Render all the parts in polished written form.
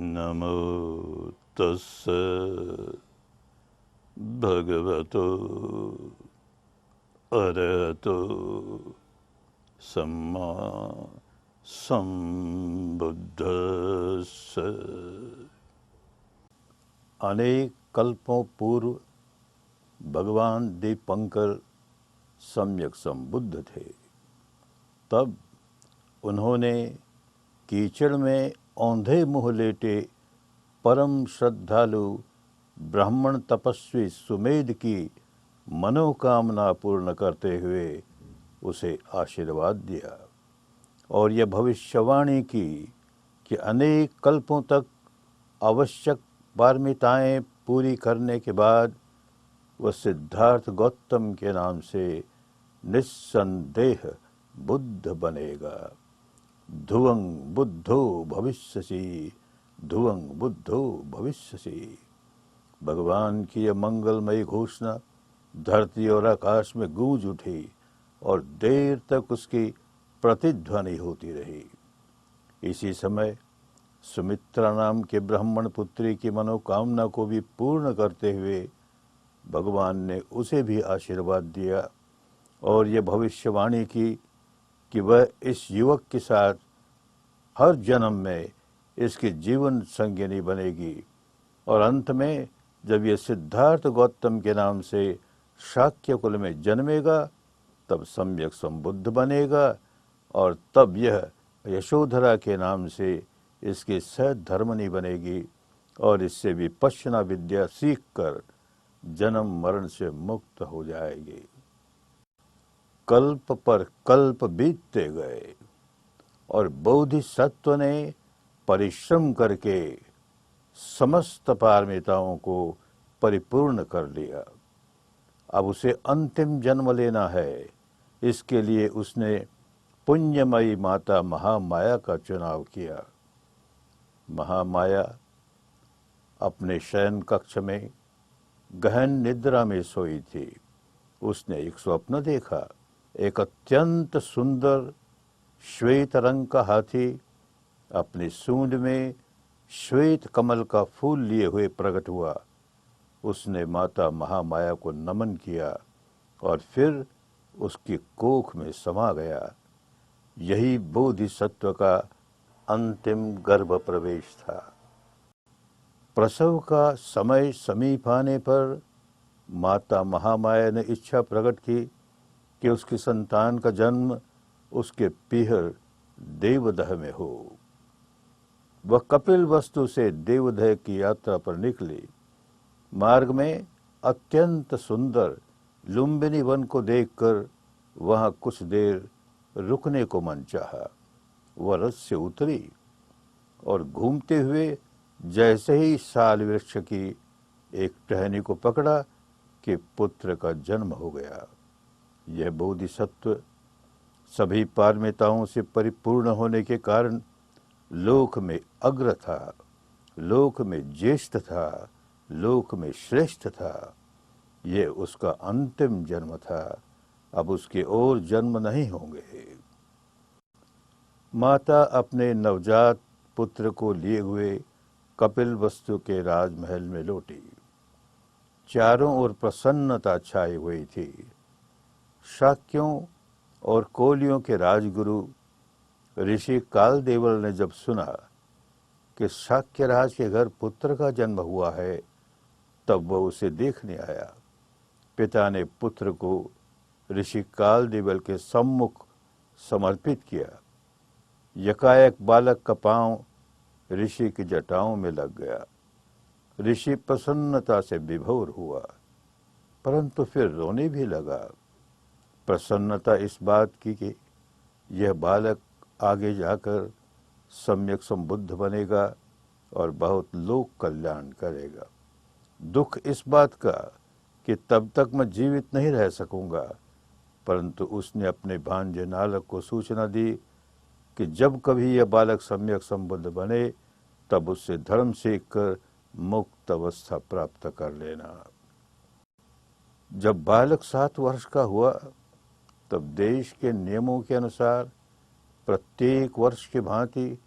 नमो तस्स भगवतो अरहतो सम्मा संबुद्धस्स। अनेक कल्पों पूर्व भगवान दीपंकर सम्यक संबुद्ध थे। तब उन्होंने कीचड़ में औंधे मुँह लेटे परम श्रद्धालु ब्राह्मण तपस्वी सुमेध की मनोकामना पूर्ण करते हुए उसे आशीर्वाद दिया और यह भविष्यवाणी की कि अनेक कल्पों तक आवश्यक पारमिताएं पूरी करने के बाद वह सिद्धार्थ गौतम के नाम से निस्संदेह बुद्ध बनेगा। ध्रुवं बुद्धो भविष्यसि, ध्रुवं बुद्धो भविष्यसि। भगवान की यह मंगलमयी घोषणा धरती और आकाश में गूंज उठी और देर तक उसकी प्रतिध्वनि होती रही। इसी समय सुमित्रा नाम के ब्राह्मण पुत्री की मनोकामना को भी पूर्ण करते हुए भगवान ने उसे भी आशीर्वाद दिया और यह भविष्यवाणी की कि वह इस युवक के साथ हर जन्म में इसकी जीवन संगिनी बनेगी और अंत में जब यह सिद्धार्थ गौतम के नाम से शाक्य कुल में जन्मेगा तब सम्यक संबुद्ध बनेगा और तब यह यशोधरा के नाम से इसकी सहधर्मनी बनेगी और इससे विपश्यना विद्या सीखकर जन्म मरण से मुक्त हो जाएगी। कल्प पर कल्प बीतते गए और बोधिसत्व ने परिश्रम करके समस्त पारमिताओं को परिपूर्ण कर लिया। अब उसे अंतिम जन्म लेना है। इसके लिए उसने पुण्यमयी माता महामाया का चुनाव किया। महामाया अपने शयन कक्ष में गहन निद्रा में सोई थी। उसने एक स्वप्न देखा। एक अत्यंत सुंदर श्वेत रंग का हाथी अपनी सूंड में श्वेत कमल का फूल लिए हुए प्रकट हुआ। उसने माता महामाया को नमन किया और फिर उसकी कोख में समा गया। यही बोधिसत्व का अंतिम गर्भ प्रवेश था। प्रसव का समय समीप आने पर माता महामाया ने इच्छा प्रकट की कि उसकी संतान का जन्म उसके पीहर देवदह में हो। वह कपिल वस्तु से देवदह की यात्रा पर निकली। मार्ग में अत्यंत सुंदर लुम्बिनी वन को देखकर वहां कुछ देर रुकने को मन चाहा। वह रथ से उतरी और घूमते हुए जैसे ही साल वृक्ष की एक टहनी को पकड़ा कि पुत्र का जन्म हो गया। यह बोधिसत्व सभी पारमिताओं से परिपूर्ण होने के कारण लोक में अग्र था, लोक में ज्येष्ठ था, लोक में श्रेष्ठ था। यह उसका अंतिम जन्म था। अब उसके और जन्म नहीं होंगे। माता अपने नवजात पुत्र को लिए हुए कपिल वस्तु के राजमहल में लौटी। चारों ओर प्रसन्नता छाई हुई थी। शाक्यों और कोलियों के राजगुरु ऋषि कालदेवल ने जब सुना कि शाक्यराज के घर पुत्र का जन्म हुआ है तब वह उसे देखने आया। पिता ने पुत्र को ऋषि कालदेवल के सम्मुख समर्पित किया। यकायक बालक का पांव ऋषि की जटाओं में लग गया। ऋषि प्रसन्नता से विभोर हुआ, परंतु फिर रोने भी लगा। प्रसन्नता इस बात की कि यह बालक आगे जाकर सम्यक संबुद्ध बनेगा और बहुत लोक कल्याण करेगा। दुख इस बात का कि तब तक मैं जीवित नहीं रह सकूंगा, परंतु उसने अपने भांजे नालक को सूचना दी कि जब कभी यह बालक सम्यक संबुद्ध बने तब उससे धर्म सीखकर मुक्त अवस्था प्राप्त कर लेना। जब बालक 7 वर्ष का हुआ तब देश के नियमों के अनुसार प्रत्येक वर्ष की भांति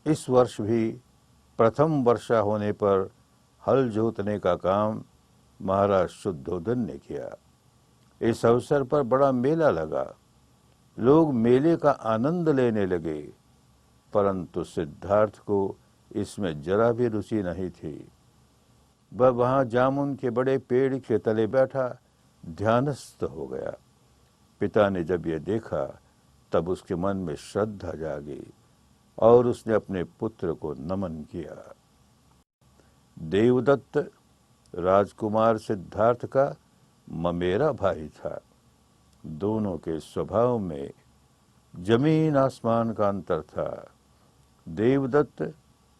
इस वर्ष भी प्रथम वर्षा होने पर हल जोतने का काम महाराज शुद्धोधन ने किया। इस अवसर पर बड़ा मेला लगा। लोग मेले का आनंद लेने लगे, परंतु सिद्धार्थ को इसमें जरा भी रुचि नहीं थी। वह वहां जामुन के बड़े पेड़ के तले बैठा ध्यानस्थ हो गया। पिता ने जब यह देखा तब उसके मन में श्रद्धा जागी और उसने अपने पुत्र को नमन किया। देवदत्त राजकुमार सिद्धार्थ का ममेरा भाई था। दोनों के स्वभाव में जमीन आसमान का अंतर था। देवदत्त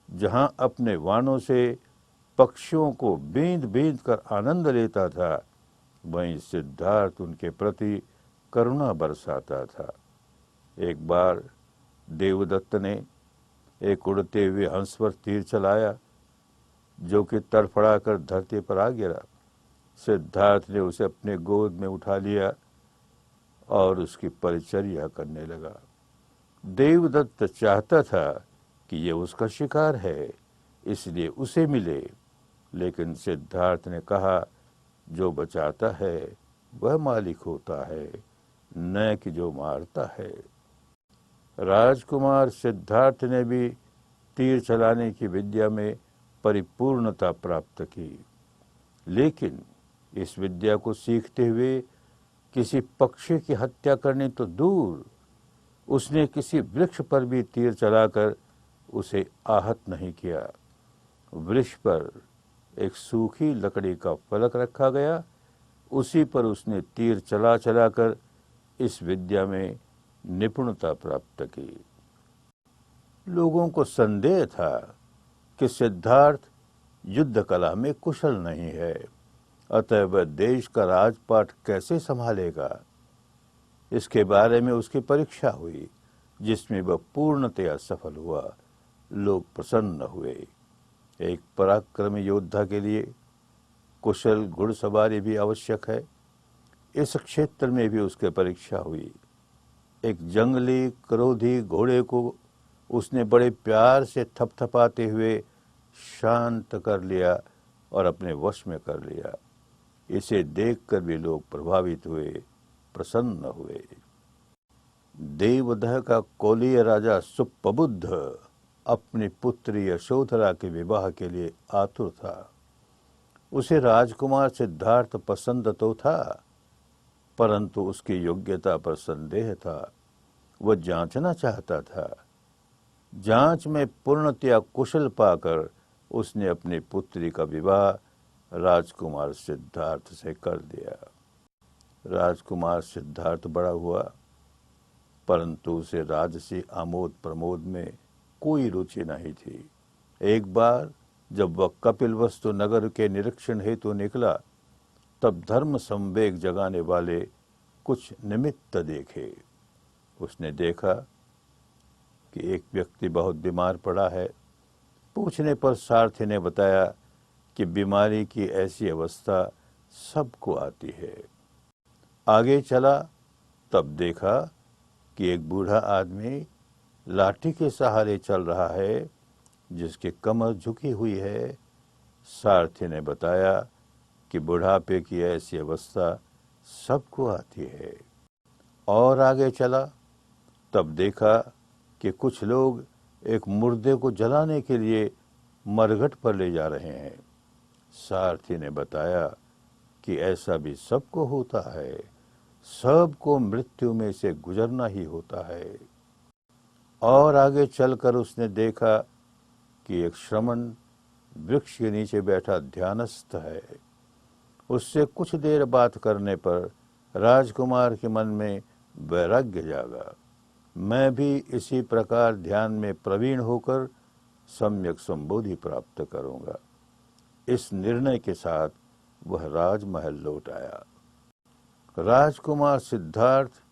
जहां अपने वाणों से पक्षियों को बींद बींद कर आनंद लेता था, वहीं सिद्धार्थ उनके प्रति करुणा बरसाता था। एक बार देवदत्त ने एक उड़ते हुए हंस पर तीर चलाया, जो कि तड़फड़ाकर धरती पर आ गिरा। सिद्धार्थ ने उसे अपने गोद में उठा लिया और उसकी परिचर्या करने लगा। देवदत्त चाहता था कि ये उसका शिकार है, इसलिए उसे मिले, लेकिन सिद्धार्थ ने कहा, जो बचाता है वह मालिक होता है, न कि जो मारता है। राजकुमार सिद्धार्थ ने भी तीर चलाने की विद्या में परिपूर्णता प्राप्त की, लेकिन इस विद्या को सीखते हुए किसी पक्षी की हत्या करने तो दूर, उसने किसी वृक्ष पर भी तीर चलाकर उसे आहत नहीं किया। वृक्ष पर एक सूखी लकड़ी का फलक रखा गया, उसी पर उसने तीर चला चलाकर इस विद्या में निपुणता प्राप्त की। लोगों को संदेह था कि सिद्धार्थ युद्ध कला में कुशल नहीं है, अतः वह देश का राजपाट कैसे संभालेगा। इसके बारे में उसकी परीक्षा हुई, जिसमें वह पूर्णतया सफल हुआ। लोग प्रसन्न हुए। एक पराक्रमी योद्धा के लिए कुशल घुड़सवारी भी आवश्यक है। इस क्षेत्र में भी उसकी परीक्षा हुई। एक जंगली क्रोधी घोड़े को उसने बड़े प्यार से थपथपाते हुए शांत कर लिया और अपने वश में कर लिया। इसे देखकर भी लोग प्रभावित हुए, प्रसन्न हुए। देवदह का कोलीय राजा सुप्रबुद्ध अपनी पुत्री यशोधरा के विवाह के लिए आतुर था। उसे राजकुमार सिद्धार्थ पसंद तो था, परंतु उसकी योग्यता पर संदेह था। वह जांचना चाहता था। जांच में पूर्णतया कुशल पाकर उसने अपनी पुत्री का विवाह राजकुमार सिद्धार्थ से कर दिया। राजकुमार सिद्धार्थ बड़ा हुआ, परंतु उसे राजसी आमोद प्रमोद में कोई रुचि नहीं थी। एक बार जब वह कपिलवस्तु नगर के निरीक्षण हेतु निकला, तब धर्म संवेग जगाने वाले कुछ निमित्त देखे। उसने देखा कि एक व्यक्ति बहुत बीमार पड़ा है। पूछने पर सारथी ने बताया कि बीमारी की ऐसी अवस्था सबको आती है। आगे चला तब देखा कि एक बूढ़ा आदमी लाठी के सहारे चल रहा है, जिसकी कमर झुकी हुई है। सारथी ने बताया कि बुढ़ापे की ऐसी अवस्था सबको आती है। और आगे चला तब देखा कि कुछ लोग एक मुर्दे को जलाने के लिए मरघट पर ले जा रहे हैं। सारथी ने बताया कि ऐसा भी सबको होता है, सबको मृत्यु में से गुजरना ही होता है। और आगे चलकर उसने देखा कि एक श्रमण वृक्ष के नीचे बैठा ध्यानस्थ है। उससे कुछ देर बात करने पर राजकुमार के मन में वैराग्य जागा। मैं भी इसी प्रकार ध्यान में प्रवीण होकर सम्यक संबोधि प्राप्त करूंगा। इस निर्णय के साथ वह राजमहल लौट आया। राजकुमार सिद्धार्थ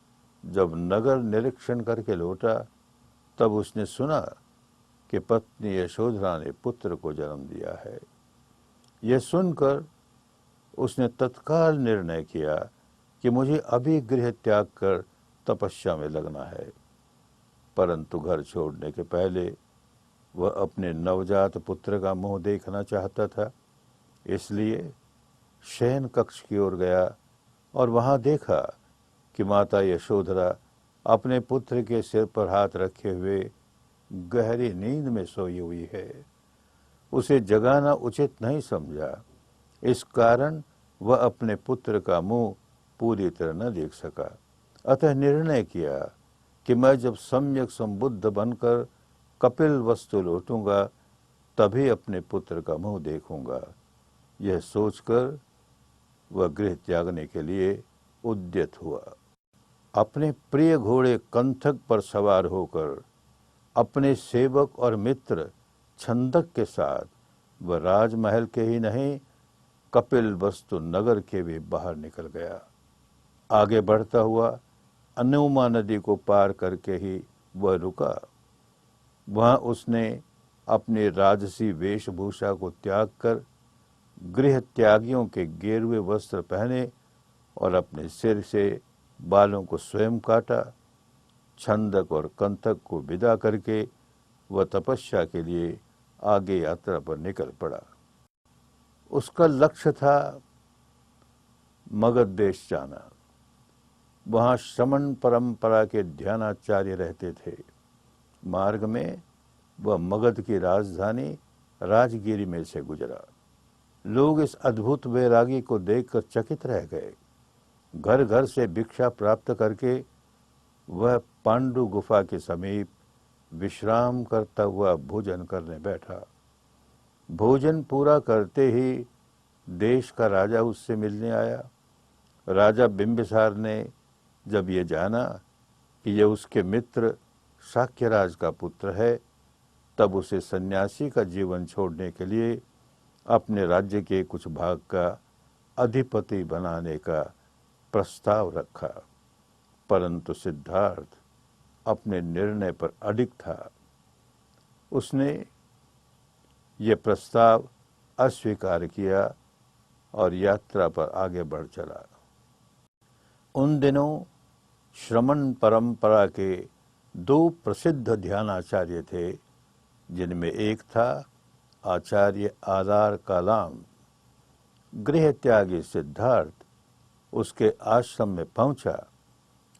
जब नगर निरीक्षण करके लौटा, तब उसने सुना कि पत्नी यशोधरा ने पुत्र को जन्म दिया है। यह सुनकर उसने तत्काल निर्णय किया कि मुझे अभी गृह त्याग कर तपस्या में लगना है। परंतु घर छोड़ने के पहले वह अपने नवजात पुत्र का मुंह देखना चाहता था, इसलिए शयन कक्ष की ओर गया और वहां देखा कि माता यशोधरा अपने पुत्र के सिर पर हाथ रखे हुए गहरी नींद में सोई हुई है। उसे जगाना उचित नहीं समझा, इस कारण वह अपने पुत्र का मुंह पूरी तरह न देख सका। अतः निर्णय किया कि मैं जब सम्यक संबुद्ध बनकर कपिल वस्तु लौटूंगा तभी अपने पुत्र का मुंह देखूंगा। यह सोचकर वह गृह त्यागने के लिए उद्यत हुआ। अपने प्रिय घोड़े कंथक पर सवार होकर अपने सेवक और मित्र छंदक के साथ वह राजमहल के ही नहीं कपिल वस्तु नगर के भी बाहर निकल गया। आगे बढ़ता हुआ अनुमा नदी को पार करके ही वह रुका। वहां उसने अपनी राजसी वेशभूषा को त्याग कर गृह त्यागियों के गेरुए वस्त्र पहने और अपने सिर से बालों को स्वयं काटा। छंदक और कंथक को विदा करके वह तपस्या के लिए आगे यात्रा पर निकल पड़ा। उसका लक्ष्य था मगध देश जाना। वहां श्रमण परंपरा के ध्यानाचार्य रहते थे। मार्ग में वह मगध की राजधानी राजगिरी में से गुजरा। लोग इस अद्भुत वैरागी को देखकर चकित रह गए। घर घर से भिक्षा प्राप्त करके वह पांडु गुफा के समीप विश्राम करता हुआ भोजन करने बैठा। भोजन पूरा करते ही देश का राजा उससे मिलने आया। राजा बिंबिसार ने जब ये जाना कि यह उसके मित्र शाक्यराज का पुत्र है, तब उसे सन्यासी का जीवन छोड़ने के लिए अपने राज्य के कुछ भाग का अधिपति बनाने का प्रस्ताव रखा। परंतु सिद्धार्थ अपने निर्णय पर अडिग था। उसने ये प्रस्ताव अस्वीकार किया और यात्रा पर आगे बढ़ चला। उन दिनों श्रमण परंपरा के दो प्रसिद्ध ध्यानाचार्य थे, जिनमें एक था आचार्य आधार कालाम। गृह त्यागी सिद्धार्थ उसके आश्रम में पहुंचा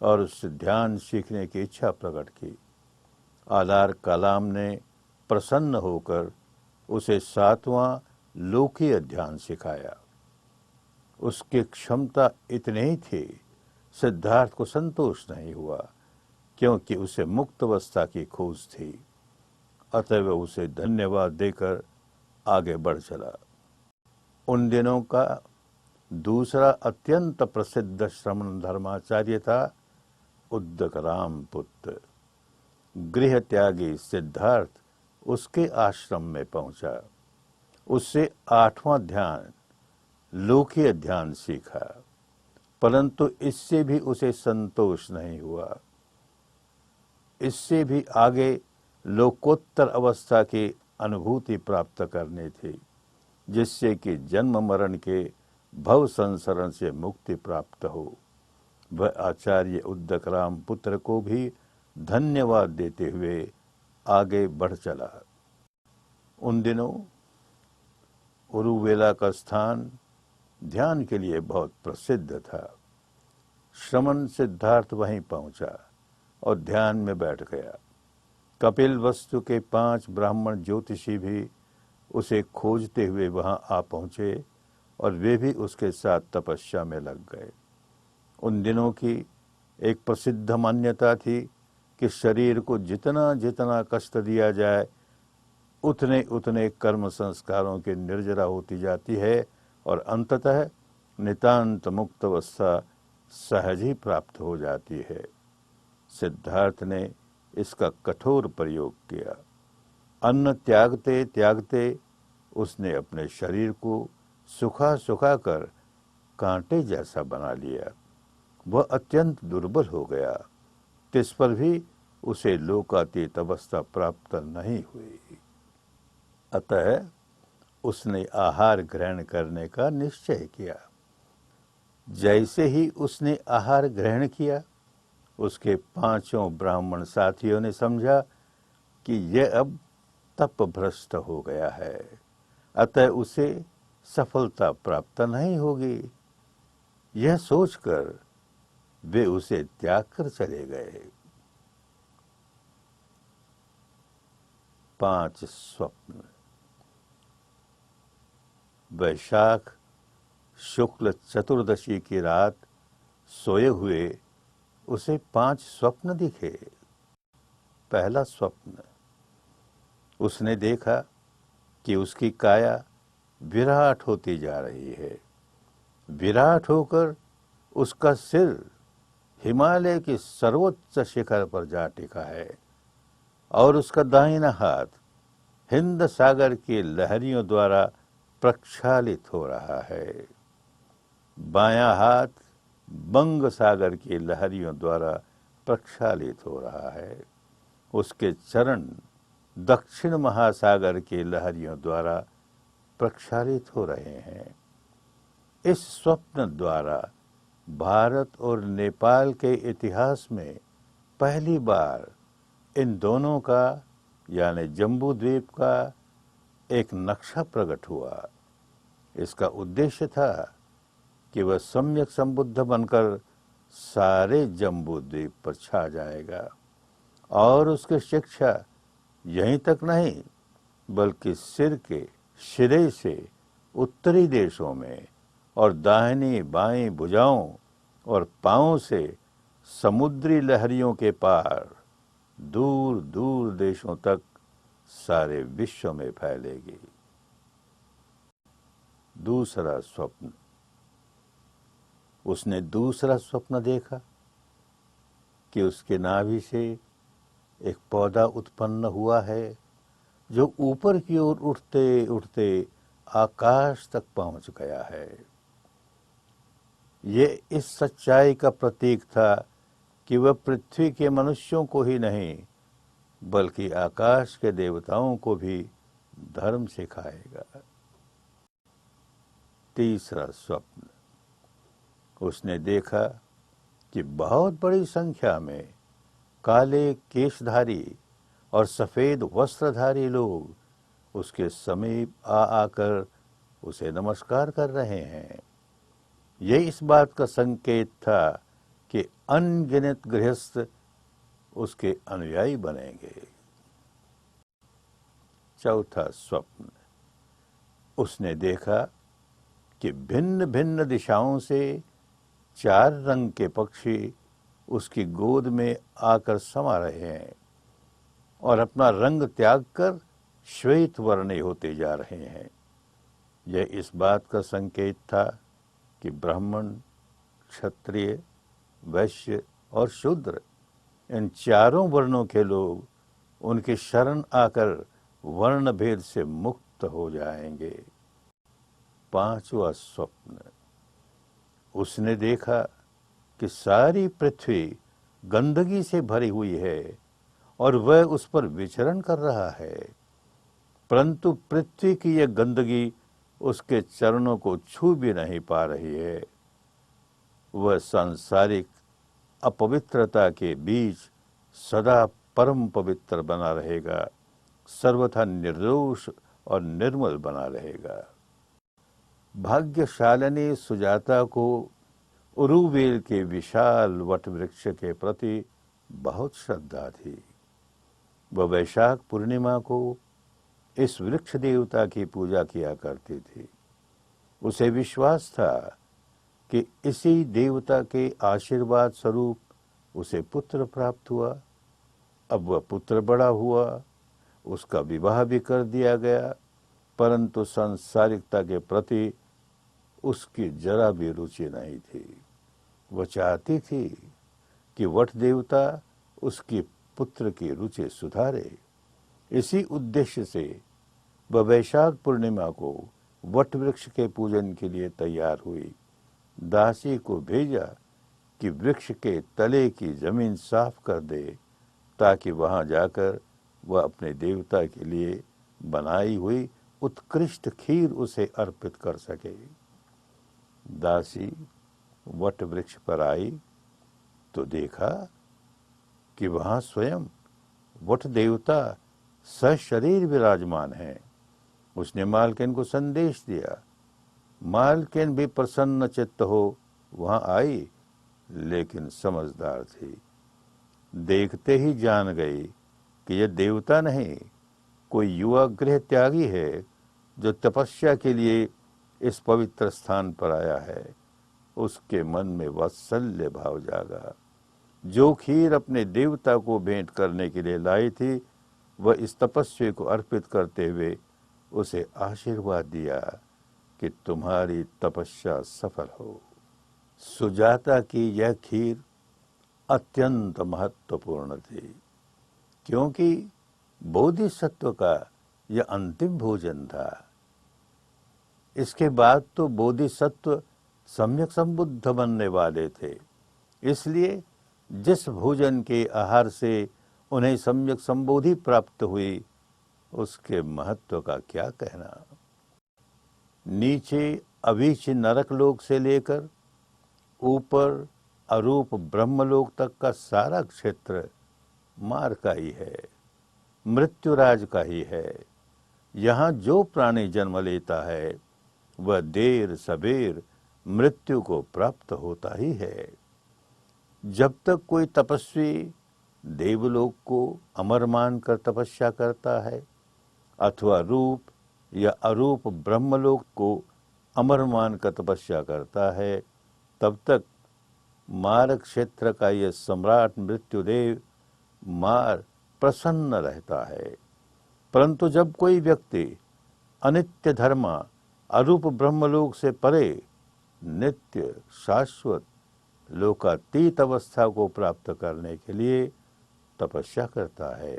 और उससे ध्यान सीखने की इच्छा प्रकट की। आधार कालाम ने प्रसन्न होकर उसे 7वां लोकीय ध्यान सिखाया। उसकी क्षमता इतनी ही थी, सिद्धार्थ को संतोष नहीं हुआ, क्योंकि उसे मुक्त अवस्था की खोज थी। अतः वह उसे धन्यवाद देकर आगे बढ़ चला। उन दिनों का दूसरा अत्यंत प्रसिद्ध श्रमण धर्माचार्य था उद्दक राम पुत्र। गृह त्यागी सिद्धार्थ उसके आश्रम में पहुंचा। उससे 8वां ध्यान लोकीय ध्यान सीखा, परंतु इससे भी उसे संतोष नहीं हुआ। इससे भी आगे लोकोत्तर अवस्था की अनुभूति प्राप्त करनी थी, जिससे कि जन्म मरण के भव संसरण से मुक्ति प्राप्त हो। वह आचार्य उद्दक राम पुत्र को भी धन्यवाद देते हुए आगे बढ़ चला। उन दिनों उरुवेला का स्थान ध्यान के लिए बहुत प्रसिद्ध था। श्रमण सिद्धार्थ वहीं पहुंचा और ध्यान में बैठ गया। कपिल वस्तु के 5 ब्राह्मण ज्योतिषी भी उसे खोजते हुए वहां आ पहुंचे और वे भी उसके साथ तपस्या में लग गए। उन दिनों की एक प्रसिद्ध मान्यता थी कि शरीर को जितना जितना कष्ट दिया जाए, उतने उतने कर्म संस्कारों की निर्जरा होती जाती है और अंततः नितांत मुक्त अवस्था सहज ही प्राप्त हो जाती है। सिद्धार्थ ने इसका कठोर प्रयोग किया। अन्न त्यागते त्यागते उसने अपने शरीर को सुखा सुखा कर कांटे जैसा बना लिया। वह अत्यंत दुर्बल हो गया। तिस पर भी उसे लोकातीत अवस्था प्राप्त नहीं हुई। अतः उसने आहार ग्रहण करने का निश्चय किया। जैसे ही उसने आहार ग्रहण किया, उसके 5 ब्राह्मण साथियों ने समझा कि यह अब तप भ्रष्ट हो गया है, अतः उसे सफलता प्राप्त नहीं होगी। यह सोचकर वे उसे त्याग कर चले गए। 5 स्वप्न। वैशाख शुक्ल चतुर्दशी की रात सोए हुए उसे 5 स्वप्न दिखे। पहला स्वप्न, उसने देखा कि उसकी काया विराट होती जा रही है। विराट होकर उसका सिर हिमालय की सर्वोच्च शिखर पर जा टिका है और उसका दाहिना हाथ हिंद सागर की लहरियों द्वारा प्रक्षालित हो रहा है। बायां हाथ बंग सागर की लहरियों द्वारा प्रक्षालित हो रहा है। उसके चरण दक्षिण महासागर की लहरियों द्वारा प्रक्षालित हो रहे हैं। इस स्वप्न द्वारा भारत और नेपाल के इतिहास में पहली बार इन दोनों का यानी जम्बू द्वीप का एक नक्शा प्रकट हुआ। इसका उद्देश्य था कि वह सम्यक संबुद्ध बनकर सारे जम्बू द्वीप पर छा जाएगा और उसकी शिक्षा यहीं तक नहीं बल्कि सिर के सिरे से उत्तरी देशों में और दाहिनी बाईं भुजाओं और पांवों से समुद्री लहरियों के पार दूर दूर देशों तक सारे विश्व में फैलेगी। दूसरा स्वप्न, उसने दूसरा स्वप्न देखा कि उसके नाभि से एक पौधा उत्पन्न हुआ है जो ऊपर की ओर उठते उठते आकाश तक पहुंच गया है। ये इस सच्चाई का प्रतीक था कि वह पृथ्वी के मनुष्यों को ही नहीं बल्कि आकाश के देवताओं को भी धर्म सिखाएगा। तीसरा स्वप्न, उसने देखा कि बहुत बड़ी संख्या में काले केशधारी और सफेद वस्त्रधारी लोग उसके समीप आ आकर उसे नमस्कार कर रहे हैं। ये इस बात का संकेत था कि अनगिनत गृहस्थ उसके अनुयायी बनेंगे। चौथा स्वप्न, उसने देखा कि भिन्न भिन्न दिशाओं से 4 रंग के पक्षी उसकी गोद में आकर समा रहे हैं और अपना रंग त्याग कर श्वेत वर्णी होते जा रहे हैं। यह इस बात का संकेत था कि ब्राह्मण, क्षत्रिय, वैश्य और शूद्र इन चारों वर्णों के लोग उनकी शरण आकर वर्ण भेद से मुक्त हो जाएंगे। 5वां स्वप्न, उसने देखा कि सारी पृथ्वी गंदगी से भरी हुई है और वह उस पर विचरण कर रहा है, परंतु पृथ्वी की यह गंदगी उसके चरणों को छू भी नहीं पा रही है। वह सांसारिक अपवित्रता के बीच सदा परम पवित्र बना रहेगा, सर्वथा निर्दोष और निर्मल बना रहेगा। भाग्यशालिनी सुजाता को उरुवेल के विशाल वट वृक्ष के प्रति बहुत श्रद्धा थी। वह वैशाख पूर्णिमा को इस वृक्ष देवता की पूजा किया करती थी। उसे विश्वास था कि इसी देवता के आशीर्वाद स्वरूप उसे पुत्र प्राप्त हुआ। अब वह पुत्र बड़ा हुआ, उसका विवाह भी कर दिया गया, परंतु सांसारिकता के प्रति उसकी जरा भी रुचि नहीं थी। वह चाहती थी कि वट देवता उसकी पुत्र की रुचि सुधारे। इसी उद्देश्य से वह वैशाख पूर्णिमा को वट वृक्ष के पूजन के लिए तैयार हुई। दासी को भेजा कि वृक्ष के तले की जमीन साफ कर दे ताकि वहां जाकर वह अपने देवता के लिए बनाई हुई उत्कृष्ट खीर उसे अर्पित कर सके। दासी वट वृक्ष पर आई तो देखा कि वहां स्वयं वट देवता सशरीर विराजमान हैं। उसने मालकिन को संदेश दिया। मालकिन भी प्रसन्न चित्त हो वहां आई, लेकिन समझदार थी। देखते ही जान गई कि यह देवता नहीं, कोई युवा गृह त्यागी है जो तपस्या के लिए इस पवित्र स्थान पर आया है। उसके मन में वात्सल्य भाव जागा। जो खीर अपने देवता को भेंट करने के लिए लाई थी, वह इस तपस्वी को अर्पित करते हुए उसे आशीर्वाद दिया कि तुम्हारी तपस्या सफल हो। सुजाता की यह खीर अत्यंत महत्वपूर्ण थी, क्योंकि बोधिसत्व का यह अंतिम भोजन था। इसके बाद तो बोधिसत्व सम्यक संबुद्ध बनने वाले थे। इसलिए जिस भोजन के आहार से उन्हें सम्यक संबोधि प्राप्त हुई, उसके महत्व का क्या कहना। नीचे अवीच नरक लोक से लेकर ऊपर अरूप ब्रह्मलोक तक का सारा क्षेत्र मार का ही है, मृत्युराज का ही है। यहाँ जो प्राणी जन्म लेता है वह देर सबेर मृत्यु को प्राप्त होता ही है। जब तक कोई तपस्वी देवलोक को अमर मानकर तपस्या करता है अथवा रूप या अरूप ब्रह्मलोक को अमर मानकर तपस्या करता है, तब तक मार क्षेत्र का यह सम्राट मृत्युदेव मार प्रसन्न रहता है। परंतु जब कोई व्यक्ति अनित्य धर्मा अरूप ब्रह्मलोक से परे नित्य शाश्वत लोकातीत अवस्था को प्राप्त करने के लिए तपस्या करता है,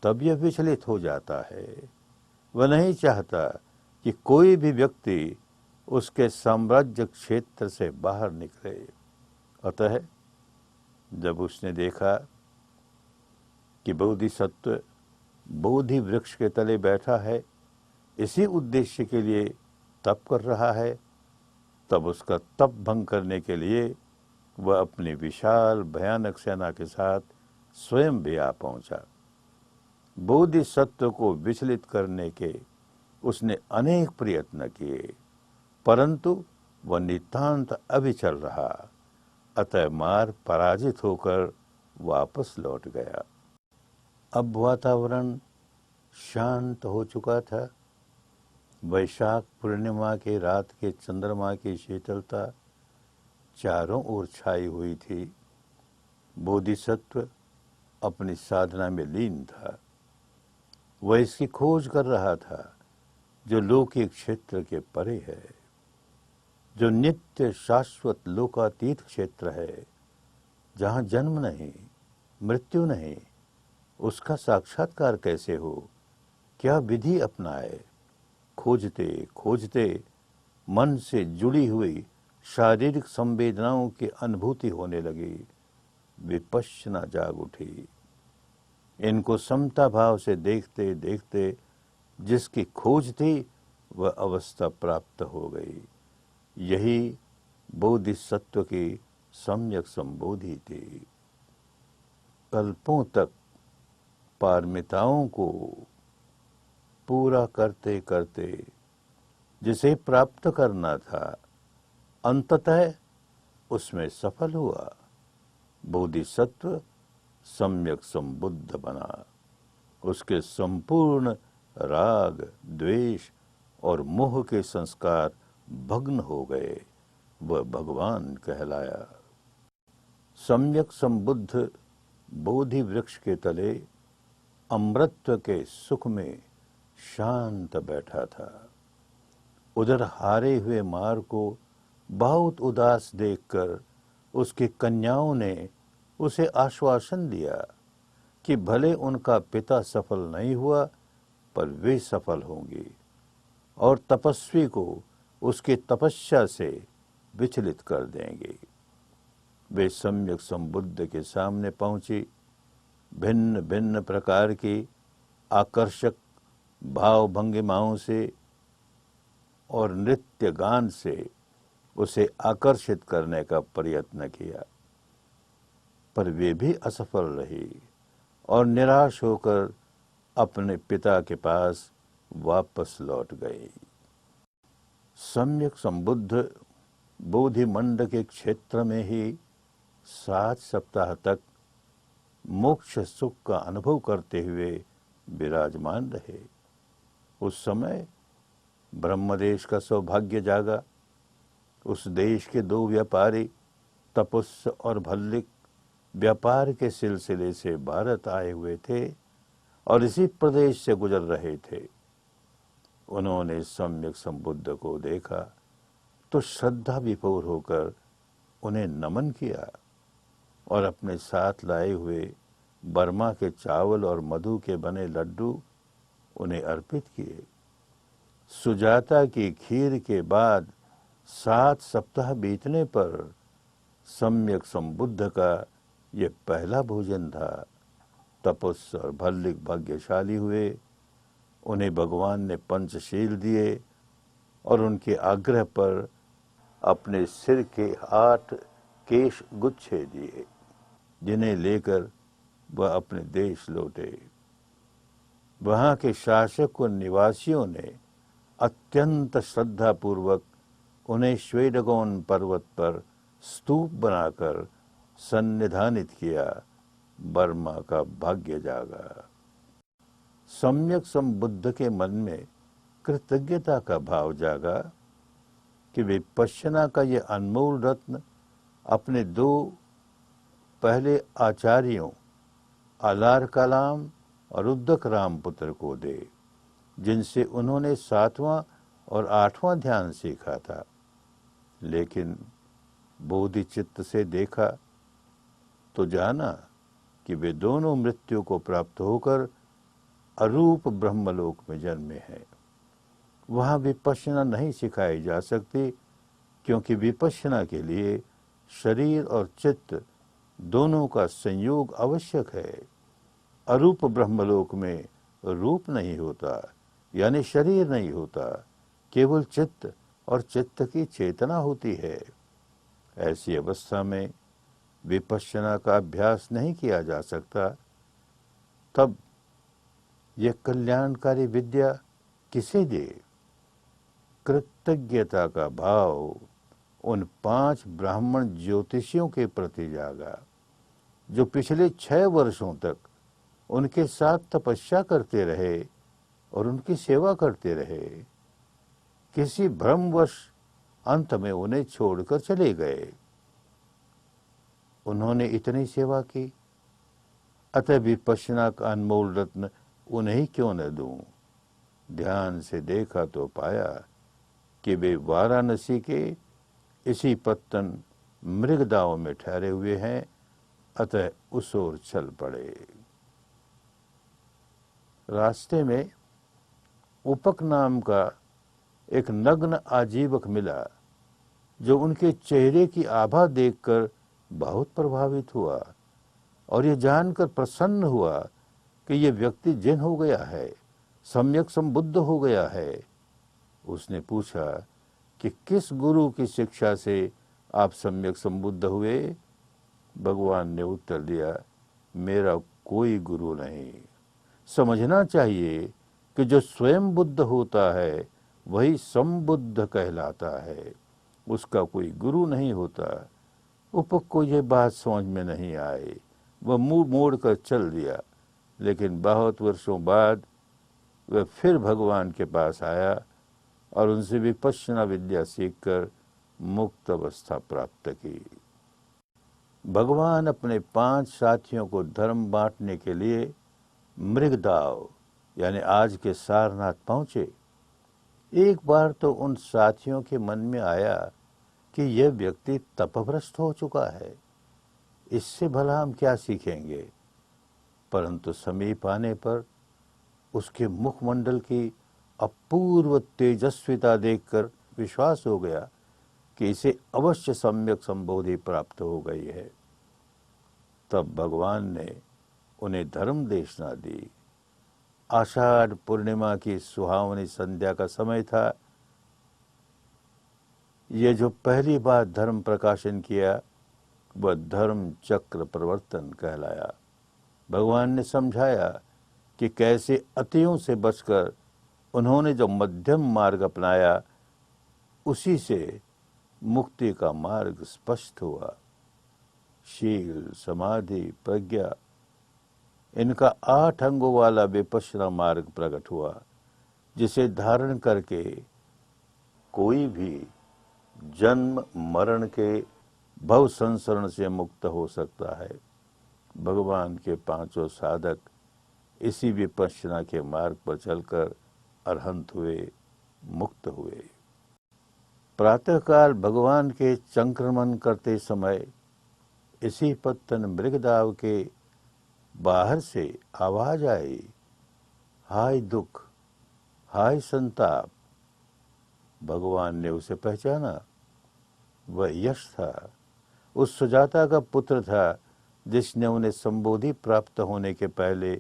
तब यह विचलित हो जाता है। वह नहीं चाहता कि कोई भी व्यक्ति उसके साम्राज्य क्षेत्र से बाहर निकले। अतः जब उसने देखा कि बोधिसत्व बोधि वृक्ष के तले बैठा है, इसी उद्देश्य के लिए तप कर रहा है, तब उसका तप भंग करने के लिए वह अपनी विशाल भयानक सेना के साथ स्वयं भी आ पहुंचा। बोधिसत्व को विचलित करने के उसने अनेक प्रयत्न किए, परंतु वह नितांत अविचल रहा। अतः मार पराजित होकर वापस लौट गया। अब वातावरण शांत हो चुका था। वैशाख पूर्णिमा के रात के चंद्रमा की शीतलता चारों ओर छाई हुई थी। बोधिसत्व अपनी साधना में लीन था। वह इसकी खोज कर रहा था जो लौकिक क्षेत्र के परे है, जो नित्य शाश्वत लोकातीत क्षेत्र है, जहाँ जन्म नहीं, मृत्यु नहीं। उसका साक्षात्कार कैसे हो, क्या विधि अपनाए। खोजते खोजते मन से जुड़ी हुई शारीरिक संवेदनाओं की अनुभूति होने लगी। विपश्यना जाग उठी। इनको समता भाव से देखते देखते जिसकी खोज थी, वह अवस्था प्राप्त हो गई। यही बोधिसत्व की सम्यक संबोधि थी। कल्पों तक पारमिताओं को पूरा करते करते जिसे प्राप्त करना था, अंततः उसमें सफल हुआ। बोधिसत्व सम्यक संबुद्ध बना। उसके संपूर्ण राग, द्वेष और मोह के संस्कार भग्न हो गए। वह भगवान कहलाया। सम्यक संबुद्ध बोधि वृक्ष के तले अमृतत्व के सुख में शांत बैठा था। उधर हारे हुए मार को बहुत उदास देखकर उसकी कन्याओं ने उसे आश्वासन दिया कि भले उनका पिता सफल नहीं हुआ, पर वे सफल होंगी और तपस्वी को उसकी तपस्या से विचलित कर देंगे। वे सम्यक संबुद्ध के सामने पहुंची। भिन्न भिन्न प्रकार की आकर्षक भाव भंगिमाओं से और नृत्य गान से उसे आकर्षित करने का प्रयत्न किया, पर वे भी असफल रही और निराश होकर अपने पिता के पास वापस लौट गए। सम्यक संबुद्ध बोधिमंड के क्षेत्र में ही 7 सप्ताह तक मोक्ष सुख का अनुभव करते हुए विराजमान रहे। उस समय ब्रह्मदेश का सौभाग्य जागा। उस देश के 2 व्यापारी तपस्या और भल्लिक व्यापार के सिलसिले से भारत आए हुए थे और इसी प्रदेश से गुजर रहे थे। उन्होंने सम्यक संबुद्ध को देखा तो श्रद्धा विभोर होकर उन्हें नमन किया और अपने साथ लाए हुए बर्मा के चावल और मधु के बने लड्डू उन्हें अर्पित किए। सुजाता की खीर के बाद 7 सप्ताह बीतने पर सम्यक संबुद्ध का ये पहला भोजन था। तपस्या और भल्लिक भाग्यशाली हुए। उन्हें भगवान ने पंचशील दिए और उनके आग्रह पर अपने सिर के 8 केश गुच्छे दिए, जिन्हें लेकर वह अपने देश लौटे। वहां के शासक और निवासियों ने अत्यंत श्रद्धापूर्वक उन्हें श्वेतगौन पर्वत पर स्तूप बनाकर सन्निधानित किया। बर्मा का भाग्य जागा। सम्यक संबुद्ध के मन में कृतज्ञता का भाव जागा कि विपश्यना का ये अनमोल रत्न अपने 2 पहले आचार्यों आलार कलाम और उद्दक राम पुत्र को दे, जिनसे उन्होंने 7वां और 8वां ध्यान सीखा था। लेकिन बोधिचित्त से देखा तो जाना कि वे दोनों मृत्यु को प्राप्त होकर अरूप ब्रह्मलोक में जन्मे हैं। वहां विपश्यना नहीं सिखाई जा सकती, क्योंकि विपश्यना के लिए शरीर और चित्त दोनों का संयोग आवश्यक है। अरूप ब्रह्मलोक में रूप नहीं होता, यानी शरीर नहीं होता, केवल चित्त और चित्त की चेतना होती है। ऐसी अवस्था में विपश्यना का अभ्यास नहीं किया जा सकता। तब यह कल्याणकारी विद्या किसे दे? कृतज्ञता का भाव उन 5 ब्राह्मण ज्योतिषियों के प्रति जागा, जो पिछले 6 वर्षों तक उनके साथ तपस्या करते रहे और उनकी सेवा करते रहे। किसी भ्रमवश अंत में उन्हें छोड़कर चले गए। उन्होंने इतनी सेवा की, अतः विपश्यना का अनमोल रत्न उन्हें क्यों न दूं? ध्यान से देखा तो पाया कि वे वाराणसी के इसी पत्तन मृगदाव में ठहरे हुए हैं, अतः उस ओर चल पड़े। रास्ते में उपक नाम का एक नग्न आजीवक मिला, जो उनके चेहरे की आभा देखकर बहुत प्रभावित हुआ और ये जानकर प्रसन्न हुआ कि ये व्यक्ति जिन हो गया है, सम्यक संबुद्ध हो गया है। उसने पूछा कि किस गुरु की शिक्षा से आप सम्यक संबुद्ध हुए? भगवान ने उत्तर दिया, मेरा कोई गुरु नहीं। समझना चाहिए कि जो स्वयं बुद्ध होता है वही संबुद्ध कहलाता है, उसका कोई गुरु नहीं होता। उपक को यह बात समझ में नहीं आई। वह मुंह मोड़ कर चल दिया, लेकिन बहुत वर्षों बाद वह फिर भगवान के पास आया और उनसे विपश्यना विद्या सीखकर मुक्त अवस्था प्राप्त की। भगवान अपने 5 साथियों को धर्म बांटने के लिए मृगदाव यानी आज के सारनाथ पहुंचे। एक बार तो उन साथियों के मन में आया कि यह व्यक्ति तपभ्रष्ट हो चुका है, इससे भला हम क्या सीखेंगे। परंतु समीप आने पर उसके मुखमंडल की अपूर्व तेजस्विता देखकर विश्वास हो गया कि इसे अवश्य सम्यक संबोधि प्राप्त हो गई है। तब भगवान ने उन्हें धर्म देशना दी। आषाढ़ पूर्णिमा की सुहावनी संध्या का समय था। ये जो पहली बार धर्म प्रकाशन किया वह धर्म चक्र प्रवर्तन कहलाया। भगवान ने समझाया कि कैसे अतियों से बचकर उन्होंने जो मध्यम मार्ग अपनाया, उसी से मुक्ति का मार्ग स्पष्ट हुआ। शील, समाधि, प्रज्ञा, इनका 8 अंगों वाला विपश्यना मार्ग प्रकट हुआ, जिसे धारण करके कोई भी जन्म मरण के भव संसरण से मुक्त हो सकता है। भगवान के 5 साधक इसी विपश्यना के मार्ग पर चलकर अरहंत हुए, मुक्त हुए। प्रातःकाल भगवान के संक्रमण करते समय इसी पत्तन मृगदाव के बाहर से आवाज आई, हाय दुख, हाय संताप। भगवान ने उसे पहचाना। वह यश था, उस सुजाता का पुत्र था जिसने उन्हें संबोधि प्राप्त होने के पहले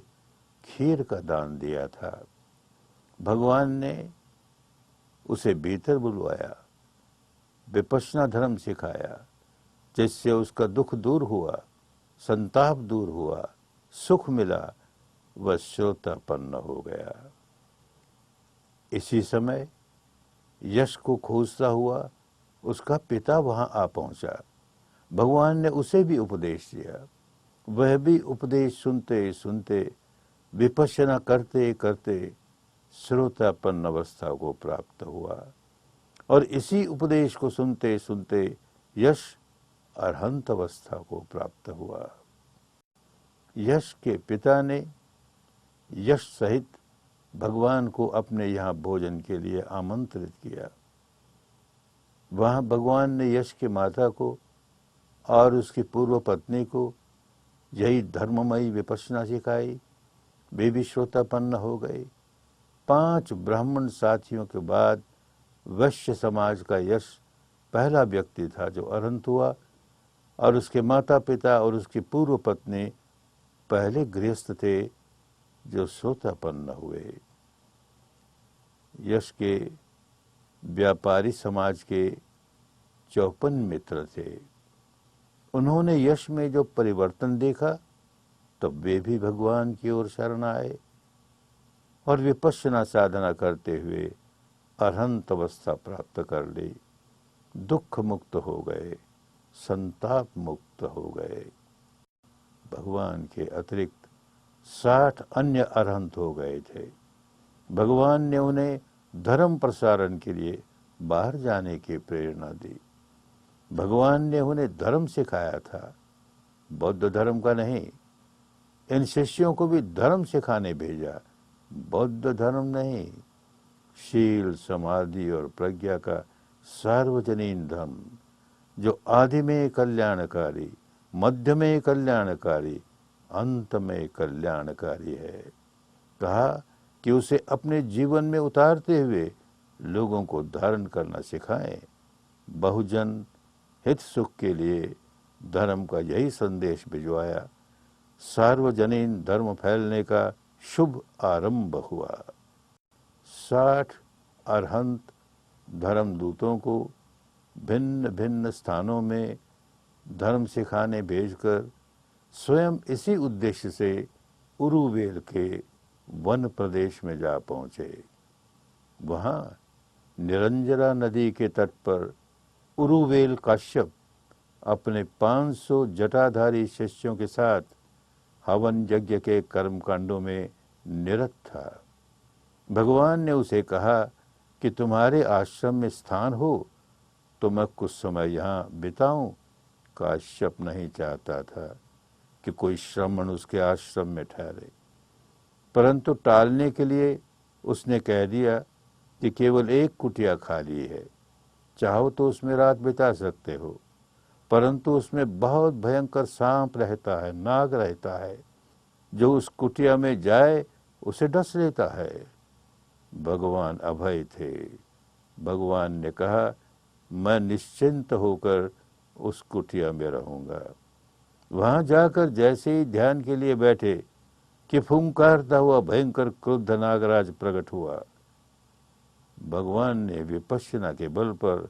खीर का दान दिया था। भगवान ने उसे भीतर बुलवाया, विपश्यना धर्म सिखाया, जिससे उसका दुख दूर हुआ, संताप दूर हुआ, सुख मिला, वह श्रोतापन्न हो गया। इसी समय यश को खोजता हुआ उसका पिता वहां आ पहुंचा। भगवान ने उसे भी उपदेश दिया। वह भी उपदेश सुनते सुनते, विपश्यना करते करते श्रोतापन्न अवस्था को प्राप्त हुआ, और इसी उपदेश को सुनते सुनते यश अरहंत अवस्था को प्राप्त हुआ। यश के पिता ने यश सहित भगवान को अपने यहाँ भोजन के लिए आमंत्रित किया। वहाँ भगवान ने यश की माता को और उसकी पूर्व पत्नी को यही धर्ममयी विपश्यना सिखाई। वे भी श्रोतापन्न हो गए। 5 ब्राह्मण साथियों के बाद वैश्य समाज का यश पहला व्यक्ति था जो अरहंत हुआ, और उसके माता पिता और उसकी पूर्व पत्नी पहले गृहस्थ थे जो श्रोतापन्न हुए। यश के व्यापारी समाज के 54 मित्र थे। उन्होंने यश में जो परिवर्तन देखा, तब वे भी भगवान की ओर शरण आए और विपश्यना साधना करते हुए अरहंत अवस्था प्राप्त कर ली। दुख मुक्त हो गए, संताप मुक्त हो गए। भगवान के अतिरिक्त 60 अन्य अरहंत हो गए थे। भगवान ने उन्हें धर्म प्रसारण के लिए बाहर जाने की प्रेरणा दी। भगवान ने उन्हें धर्म सिखाया था, बौद्ध धर्म का नहीं। इन शिष्यों को भी धर्म सिखाने भेजा, बौद्ध धर्म नहीं। शील, समाधि और प्रज्ञा का सार्वजनीन धर्म, जो आदि में कल्याणकारी, मध्य में कल्याणकारी, अंत में कल्याणकारी है। कहा कि उसे अपने जीवन में उतारते हुए लोगों को धारण करना सिखाएं। बहुजन हित सुख के लिए धर्म का यही संदेश भिजवाया। सार्वजनीन धर्म फैलने का शुभ आरंभ हुआ। 60 अरहंत धर्मदूतों को भिन्न भिन्न स्थानों में धर्म सिखाने भेजकर स्वयं इसी उद्देश्य से उरुवेल के वन प्रदेश में जा पहुंचे। वहां निरंजरा नदी के तट पर उरुवेल काश्यप अपने 500 जटाधारी शिष्यों के साथ हवन यज्ञ के कर्मकांडों में निरत था। भगवान ने उसे कहा कि तुम्हारे आश्रम में स्थान हो तो मैं कुछ समय यहाँ बिताऊं। काश्यप नहीं चाहता था कि कोई श्रमण उसके आश्रम में ठहरे, परंतु टालने के लिए उसने कह दिया कि केवल एक कुटिया खाली है, चाहो तो उसमें रात बिता सकते हो, परंतु उसमें बहुत भयंकर सांप रहता है, नाग रहता है, जो उस कुटिया में जाए उसे डस लेता है। भगवान अभय थे। भगवान ने कहा, मैं निश्चिंत होकर उस कुटिया में रहूंगा। वहां जाकर जैसे ही ध्यान के लिए बैठे कि फुंकारता हुआ भयंकर क्रुद्ध नागराज प्रकट हुआ। भगवान ने विपश्यना के बल पर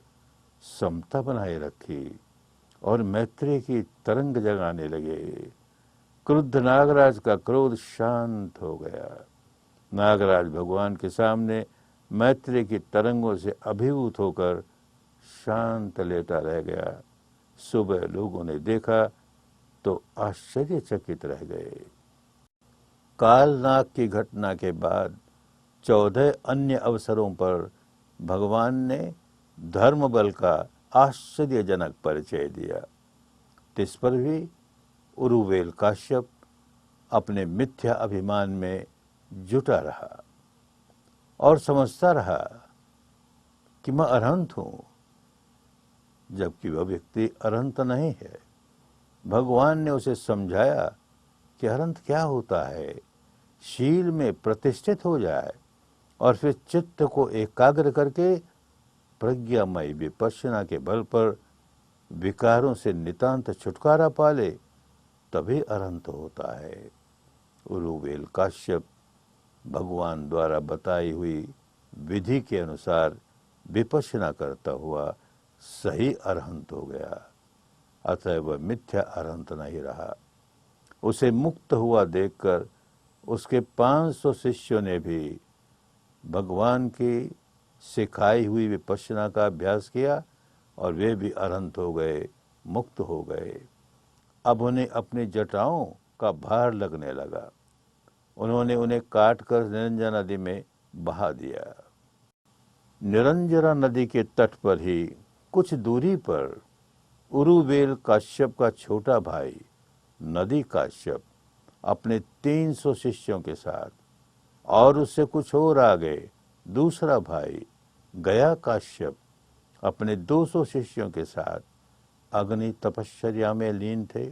समता बनाए रखी और मैत्री की तरंग जगाने लगे। क्रुद्ध नागराज का क्रोध शांत हो गया। नागराज भगवान के सामने मैत्री की तरंगों से अभिभूत होकर शांत लेटा रह गया। सुबह लोगों ने देखा तो आश्चर्यचकित रह गए। कालनाग की घटना के बाद 14 अन्य अवसरों पर भगवान ने धर्म बल का आश्चर्यजनक परिचय दिया। तिस पर भी उरुवेल काश्यप अपने मिथ्या अभिमान में जुटा रहा और समझता रहा कि मैं अरहंत हूं, जबकि वह व्यक्ति अरहंत नहीं है। भगवान ने उसे समझाया कि अरहंत क्या होता है। शील में प्रतिष्ठित हो जाए और फिर चित्त को एकाग्र करके प्रज्ञामय विपश्यना के बल पर विकारों से नितांत छुटकारा पाले, तभी अरहंत होता है। उरुवेल काश्यप भगवान द्वारा बताई हुई विधि के अनुसार विपश्यना करता हुआ सही अरहंत हो गया। अतः वह मिथ्या अरहंत नहीं रहा। उसे मुक्त हुआ देखकर उसके 500 शिष्यों ने भी भगवान की सिखाई हुई विपश्यना का अभ्यास किया और वे भी अरहंत हो गए, मुक्त हो गए। अब उन्हें अपनी जटाओं का भार लगने लगा। उन्होंने उन्हें काटकर निरंजना नदी में बहा दिया। निरंजना नदी के तट पर ही कुछ दूरी पर उरुवेल काश्यप का छोटा भाई नदी काश्यप अपने 300 शिष्यों के साथ और उससे कुछ और आगे दूसरा भाई गया काश्यप अपने 200 शिष्यों के साथ अग्नि तपश्चर्या में लीन थे।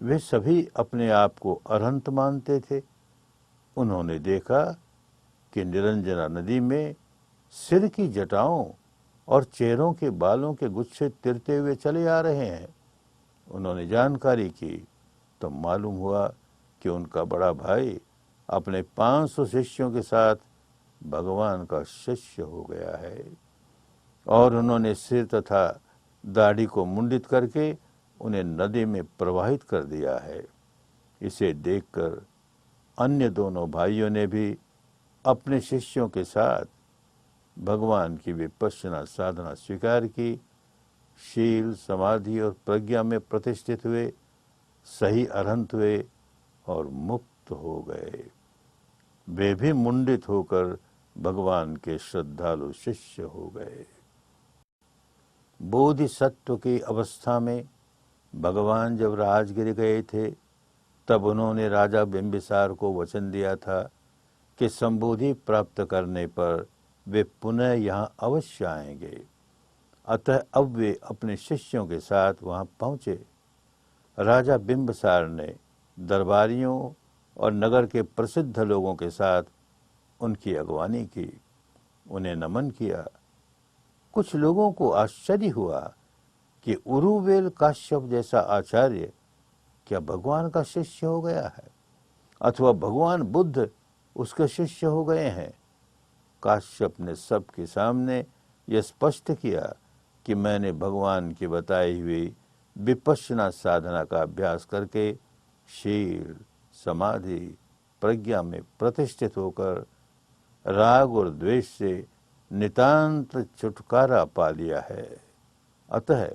वे सभी अपने आप को अरहंत मानते थे। उन्होंने देखा कि निरंजना नदी में सिर की जटाओं और चेहरों के बालों के गुच्छे तिरते हुए चले आ रहे हैं। उन्होंने जानकारी की तो मालूम हुआ कि उनका बड़ा भाई अपने 500 शिष्यों के साथ भगवान का शिष्य हो गया है और उन्होंने सिर तथा दाढ़ी को मुंडित करके उन्हें नदी में प्रवाहित कर दिया है। इसे देखकर अन्य दोनों भाइयों ने भी अपने शिष्यों के साथ भगवान की विपश्यना साधना स्वीकार की, शील, समाधि और प्रज्ञा में प्रतिष्ठित हुए, सही अरहंत हुए और मुक्त हो गए। वे भी मुंडित होकर भगवान के श्रद्धालु शिष्य हो गए। बोधिसत्व की अवस्था में भगवान जब राजगिर गए थे, तब उन्होंने राजा बिंबिसार को वचन दिया था कि संबोधि प्राप्त करने पर वे पुनः यहाँ अवश्य आएंगे। अतः अब वे अपने शिष्यों के साथ वहाँ पहुँचे। राजा बिंबिसार ने दरबारियों और नगर के प्रसिद्ध लोगों के साथ उनकी अगवानी की, उन्हें नमन किया। कुछ लोगों को आश्चर्य हुआ कि उरुवेल काश्यप जैसा आचार्य क्या भगवान का शिष्य हो गया है अथवा भगवान बुद्ध उसके शिष्य हो गए हैं। काश्यप ने सबके सामने यह स्पष्ट किया कि मैंने भगवान की बताई हुई विपश्यना साधना का अभ्यास करके शील, समाधि, प्रज्ञा में प्रतिष्ठित होकर राग और द्वेष से नितांत छुटकारा पा लिया है। अतः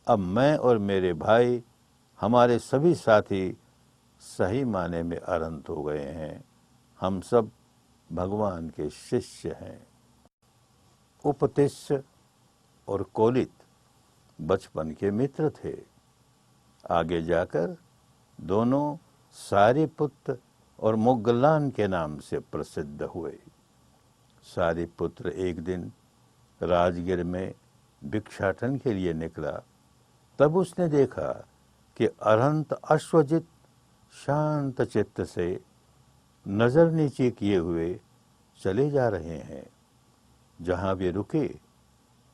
अब मैं और मेरे भाई, हमारे सभी साथी सही माने में अरहंत हो गए हैं। हम सब भगवान के शिष्य हैं। उपतिश्य और कोलित बचपन के मित्र थे। आगे जाकर दोनों सारिपुत्र और मोगलान के नाम से प्रसिद्ध हुए। सारिपुत्र एक दिन राजगिर में भिक्षाटन के लिए निकला। तब उसने देखा कि अरहंत अश्वजित शांत चित्त से नजर नीचे किए हुए चले जा रहे हैं। जहां वे रुके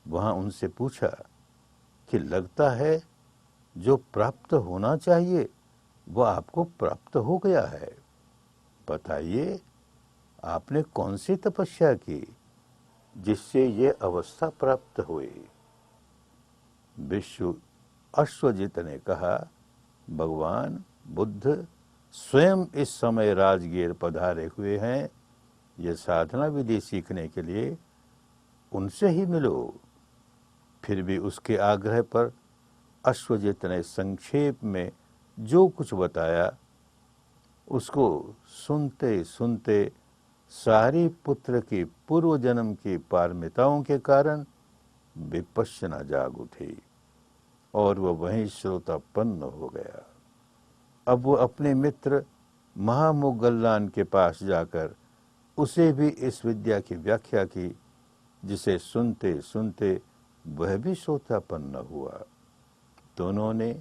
वहां उनसे पूछा कि लगता है जो प्राप्त होना चाहिए वह आपको प्राप्त हो गया है। बताइए, आपने कौन सी तपस्या की जिससे ये अवस्था प्राप्त हुई? विश्व अश्वजित ने कहा भगवान बुद्ध स्वयं इस समय राजगीर पधारे हुए हैं। ये साधना विधि सीखने के लिए उनसे ही मिलो। फिर भी उसके आग्रह पर अश्वजित ने संक्षेप में जो कुछ बताया उसको सुनते सुनते सारिपुत्र की पूर्व जन्म की पारमिताओं के कारण विपश्यना जाग उठी और वह वहीं श्रोतापन्न हो गया। अब वो अपने मित्र महामुगल्लान के पास जाकर उसे भी इस विद्या की व्याख्या की, जिसे सुनते सुनते वह भी श्रोतापन्न हुआ। दोनों ने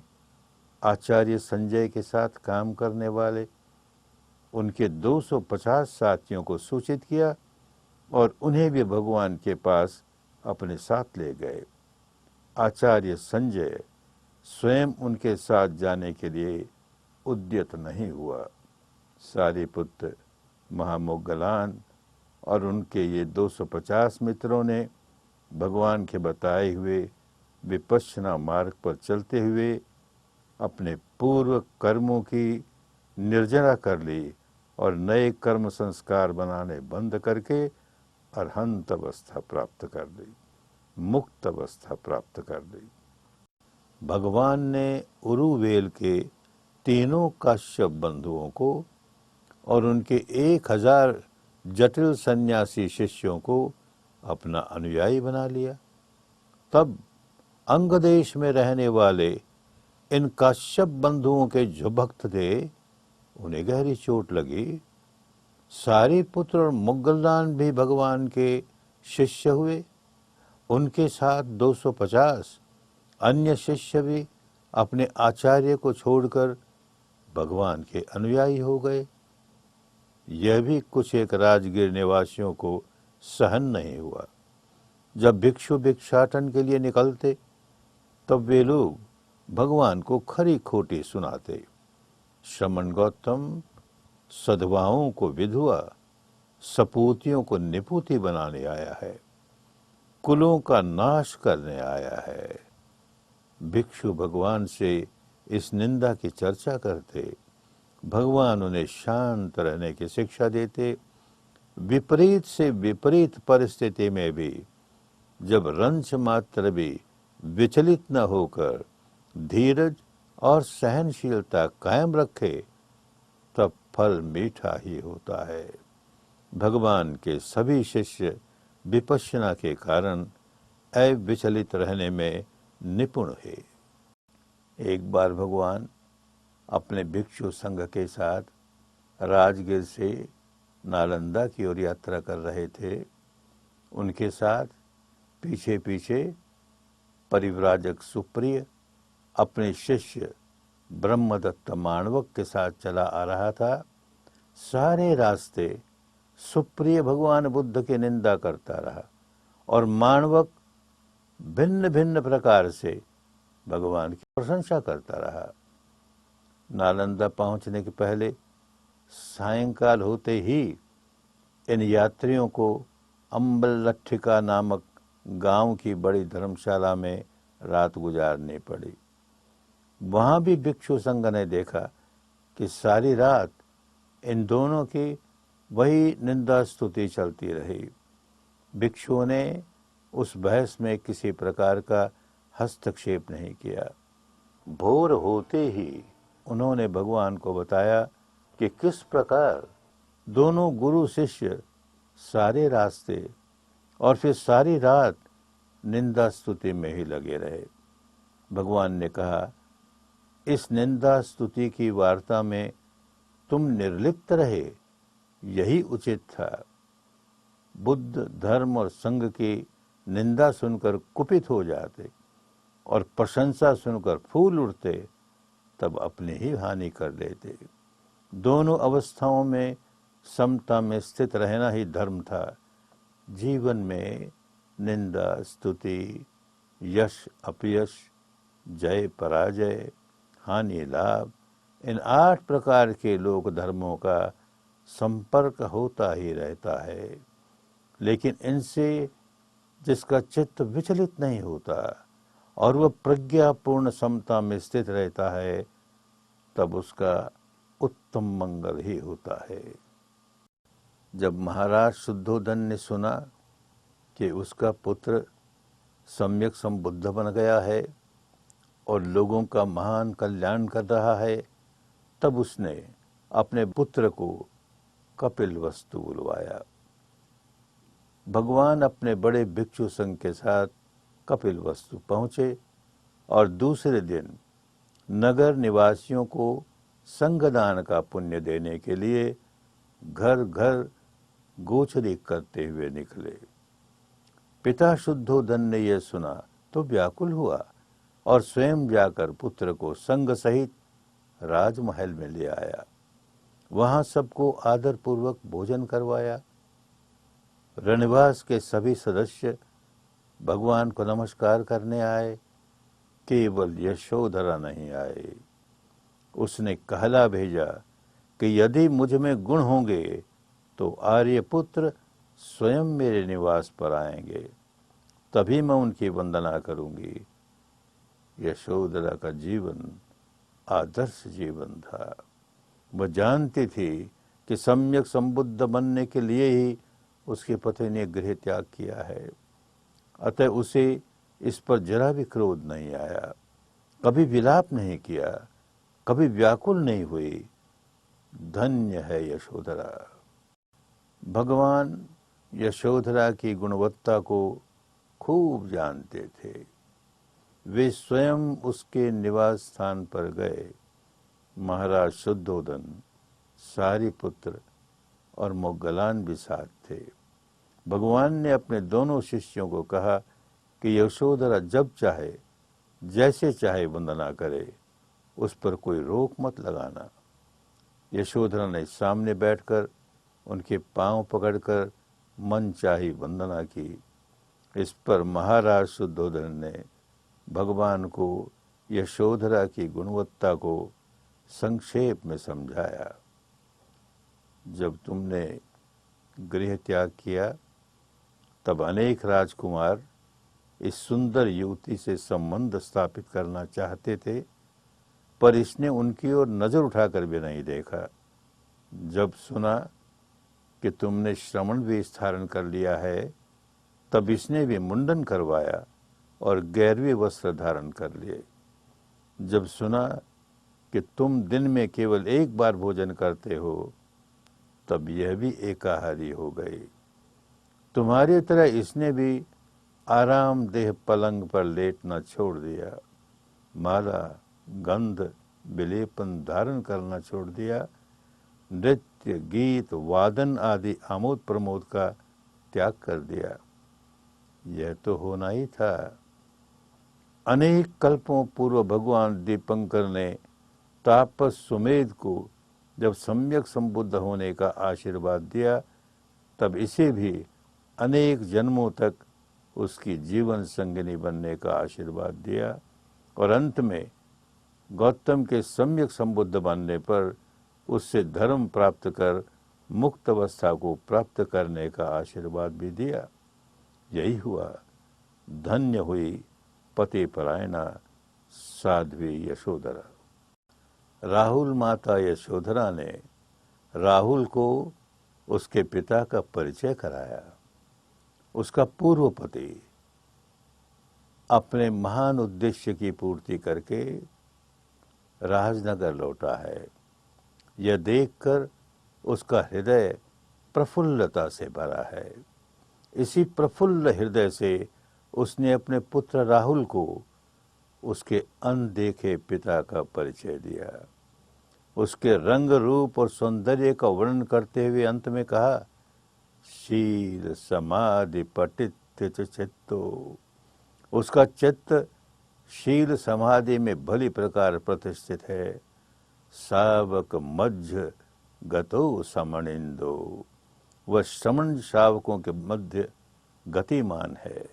आचार्य संजय के साथ काम करने वाले उनके 250 साथियों को सूचित किया और उन्हें भी भगवान के पास अपने साथ ले गए। आचार्य संजय स्वयं उनके साथ जाने के लिए उद्यत नहीं हुआ। सारिपुत्र, महामोगलान और उनके ये 250 मित्रों ने भगवान के बताए हुए विपश्यना मार्ग पर चलते हुए अपने पूर्व कर्मों की निर्जरा कर ली और नए कर्म संस्कार बनाने बंद करके अरहंत अवस्था प्राप्त कर ली, मुक्त अवस्था प्राप्त कर ली। भगवान ने उरुवेल के तीनों काश्यप बंधुओं को और उनके 1000 जटिल सन्यासी शिष्यों को अपना अनुयायी बना लिया। तब अंग देश में रहने वाले इन काश्यप बंधुओं के जो भक्त थे उन्हें गहरी चोट लगी। सारिपुत्र और मुगल्लान भी भगवान के शिष्य हुए। उनके साथ 250 अन्य शिष्य भी अपने आचार्य को छोड़कर भगवान के अनुयायी हो गए। यह भी कुछ एक राजगीर निवासियों को सहन नहीं हुआ। जब भिक्षु भिक्षाटन के लिए निकलते तब वे लोग भगवान को खरी खोटी सुनाते। श्रमण गौतम सधवाओं को विधवा, सपूतियों को निपुति बनाने आया है, कुलों का नाश करने आया है। भिक्षु भगवान से इस निंदा की चर्चा करते। भगवान उन्हें शांत रहने की शिक्षा देते। विपरीत से विपरीत परिस्थिति में भी जब रंच मात्र भी विचलित न होकर धीरज और सहनशीलता कायम रखे तब फल मीठा ही होता है। भगवान के सभी शिष्य विपश्यना के कारण अविचलित रहने में निपुण है। एक बार भगवान अपने भिक्षु संघ के साथ राजगीर से नालंदा की ओर यात्रा कर रहे थे। उनके साथ पीछे पीछे परिव्राजक सुप्रिय अपने शिष्य ब्रह्मदत्त माणवक के साथ चला आ रहा था। सारे रास्ते सुप्रिय भगवान बुद्ध की निंदा करता रहा और माणवक भिन्न भिन्न प्रकार से भगवान की प्रशंसा करता रहा। नालंदा पहुंचने के पहले सायंकाल होते ही इन यात्रियों को अम्बलट्ठिका नामक गांव की बड़ी धर्मशाला में रात गुजारनी पड़ी। वहां भी भिक्षु संघ ने देखा कि सारी रात इन दोनों की वही निंदा स्तुति चलती रही। भिक्षुओं ने उस बहस में किसी प्रकार का हस्तक्षेप नहीं किया। भोर होते ही उन्होंने भगवान को बताया कि किस प्रकार दोनों गुरु शिष्य सारे रास्ते और फिर सारी रात निंदा स्तुति में ही लगे रहे। भगवान ने कहा, इस निंदा स्तुति की वार्ता में तुम निर्लिप्त रहे, यही उचित था। बुद्ध धर्म और संघ की निंदा सुनकर कुपित हो जाते और प्रशंसा सुनकर फूल उठते, तब अपनी ही हानि कर लेते। दोनों अवस्थाओं में समता में स्थित रहना ही धर्म था। जीवन में निंदा स्तुति, यश अपयश, जय पराजय, हानि लाभ, इन 8 प्रकार के लोक धर्मों का संपर्क होता ही रहता है। लेकिन इनसे जिसका चित्त विचलित नहीं होता और वह प्रज्ञापूर्ण समता में स्थित रहता है, तब उसका उत्तम मंगल ही होता है। जब महाराज शुद्धोधन ने सुना कि उसका पुत्र सम्यक संबुद्ध बन गया है और लोगों का महान कल्याण कर रहा है, तब उसने अपने पुत्र को कपिलवस्तु बुलवाया। भगवान अपने बड़े भिक्षु संघ के साथ कपिलवस्तु पहुँचे और दूसरे दिन नगर निवासियों को संघदान का पुण्य देने के लिए घर घर गोचरी करते हुए निकले। पिता शुद्धोधन ने यह सुना तो व्याकुल हुआ और स्वयं जाकर पुत्र को संग सहित राजमहल में ले आया। वहां सबको आदरपूर्वक भोजन करवाया। रणनिवास के सभी सदस्य भगवान को नमस्कार करने आए, केवल यशोधरा नहीं आए। उसने कहला भेजा कि यदि मुझ में गुण होंगे तो आर्यपुत्र स्वयं मेरे निवास पर आएंगे, तभी मैं उनकी वंदना करूंगी। यशोधरा का जीवन आदर्श जीवन था। वह जानती थी कि सम्यक संबुद्ध बनने के लिए ही उसके पति ने गृह त्याग किया है, अतः उसे इस पर जरा भी क्रोध नहीं आया, कभी विलाप नहीं किया, कभी व्याकुल नहीं हुई। धन्य है यशोधरा। भगवान यशोधरा की गुणवत्ता को खूब जानते थे। वे स्वयं उसके निवास स्थान पर गए। महाराज शुद्धोधन, सारिपुत्र और मोग्गलान भी साथ थे। भगवान ने अपने दोनों शिष्यों को कहा कि यशोधरा जब चाहे जैसे चाहे वंदना करे, उस पर कोई रोक मत लगाना। यशोधरा ने सामने बैठकर उनके पांव पकड़कर मनचाही वंदना की। इस पर महाराज शुद्धोधन ने भगवान को यशोधरा की गुणवत्ता को संक्षेप में समझाया। जब तुमने गृह त्याग किया, तब अनेक राजकुमार इस सुंदर युवती से संबंध स्थापित करना चाहते थे, पर इसने उनकी ओर नजर उठाकर भी नहीं देखा। जब सुना कि तुमने श्रमण वेश धारण कर लिया है, तब इसने भी मुंडन करवाया और गैरवे वस्त्र धारण कर लिए। जब सुना कि तुम दिन में केवल एक बार भोजन करते हो, तब यह भी एकाहारी हो गई। तुम्हारी तरह इसने भी आरामदेह पलंग पर लेटना छोड़ दिया, माला, गंध, विलेपन धारण करना छोड़ दिया, नृत्य, गीत, वादन आदि आमोद प्रमोद का त्याग कर दिया। यह तो होना ही था। अनेक कल्पों पूर्व भगवान दीपंकर ने तापस सुमेध को जब सम्यक संबुद्ध होने का आशीर्वाद दिया, तब इसे भी अनेक जन्मों तक उसकी जीवन संगिनी बनने का आशीर्वाद दिया और अंत में गौतम के सम्यक संबुद्ध बनने पर उससे धर्म प्राप्त कर मुक्त अवस्था को प्राप्त करने का आशीर्वाद भी दिया। यही हुआ। धन्य हुई पति परायणा साध्वी यशोधरा। राहुल माता यशोधरा ने राहुल को उसके पिता का परिचय कराया। उसका पूर्व पति अपने महान उद्देश्य की पूर्ति करके राजनगर लौटा है। यह देखकर उसका हृदय प्रफुल्लता से भरा है। इसी प्रफुल्ल हृदय से उसने अपने पुत्र राहुल को उसके अनदेखे पिता का परिचय दिया। उसके रंग, रूप और सौंदर्य का वर्णन करते हुए अंत में कहा, शील समाधि पठित चित्तो। उसका चित्त शील समाधि में भली प्रकार प्रतिष्ठित है। सावक मध्य गतो समणिंदो। वह श्रमण शावकों के मध्य गतिमान है।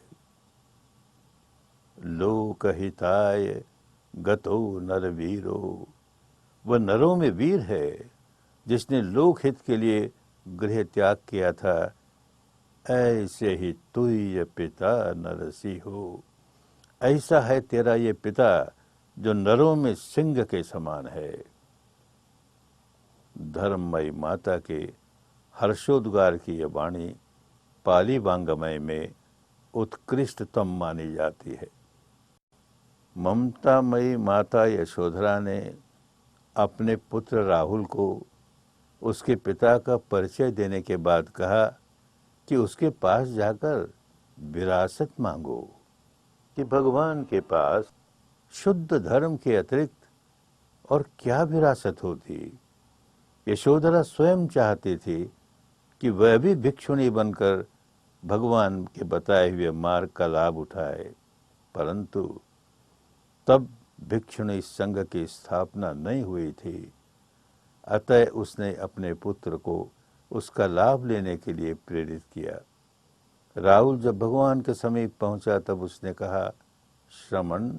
लोकहिताय गतो नरवीरो। वह नरों में वीर है, जिसने लोकहित के लिए गृह त्याग किया था। ऐसे ही तुय पिता नरसी हो। ऐसा है तेरा ये पिता जो नरों में सिंह के समान है। धर्ममयी माता के हर्षोद्गार की यह वाणी पाली वांग्मय में उत्कृष्टतम मानी जाती है। ममतामयी माता यशोधरा ने अपने पुत्र राहुल को उसके पिता का परिचय देने के बाद कहा कि उसके पास जाकर विरासत मांगो, कि भगवान के पास शुद्ध धर्म के अतिरिक्त और क्या विरासत होती। यशोधरा स्वयं चाहती थी कि वह भी भिक्षुणी बनकर भगवान के बताए हुए मार्ग का लाभ उठाए, परंतु तब भिक्षुणी संघ की स्थापना नहीं हुई थी। अतः उसने अपने पुत्र को उसका लाभ लेने के लिए प्रेरित किया। राहुल जब भगवान के समीप पहुंचा तब उसने कहा, श्रमण,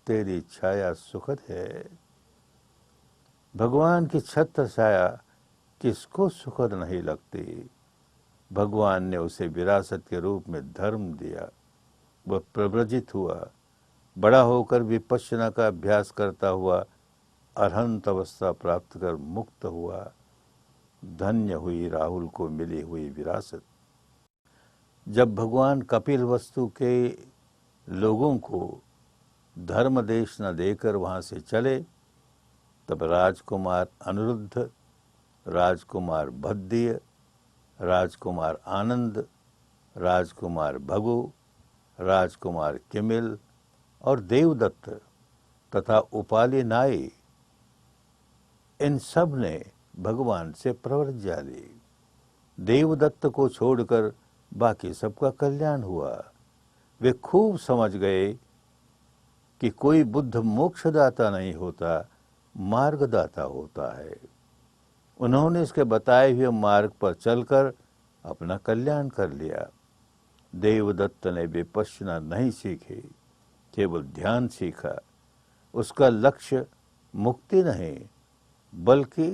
तेरी छाया सुखद है। भगवान की छत्र छाया किसको सुखद नहीं लगती। भगवान ने उसे विरासत के रूप में धर्म दिया। वह प्रव्रजित हुआ, बड़ा होकर विपश्यना का अभ्यास करता हुआ अरहंत अवस्था प्राप्त कर मुक्त हुआ। धन्य हुई राहुल को मिली हुई विरासत। जब भगवान कपिलवस्तु के लोगों को धर्मदेश न देकर वहां से चले, तब राजकुमार अनिरुद्ध, राजकुमार भद्दिय, राजकुमार आनंद, राजकुमार भगु, राजकुमार किमिल और देवदत्त तथा उपाली नाई, इन सब ने भगवान से प्रव्रज्या ली। देवदत्त को छोड़कर बाकी सबका कल्याण हुआ। वे खूब समझ गए कि कोई बुद्ध मोक्षदाता नहीं होता, मार्गदाता होता है। उन्होंने इसके बताए हुए मार्ग पर चलकर अपना कल्याण कर लिया। देवदत्त ने विपश्यना नहीं सीखी, केवल ध्यान सीखा। उसका लक्ष्य मुक्ति नहीं बल्कि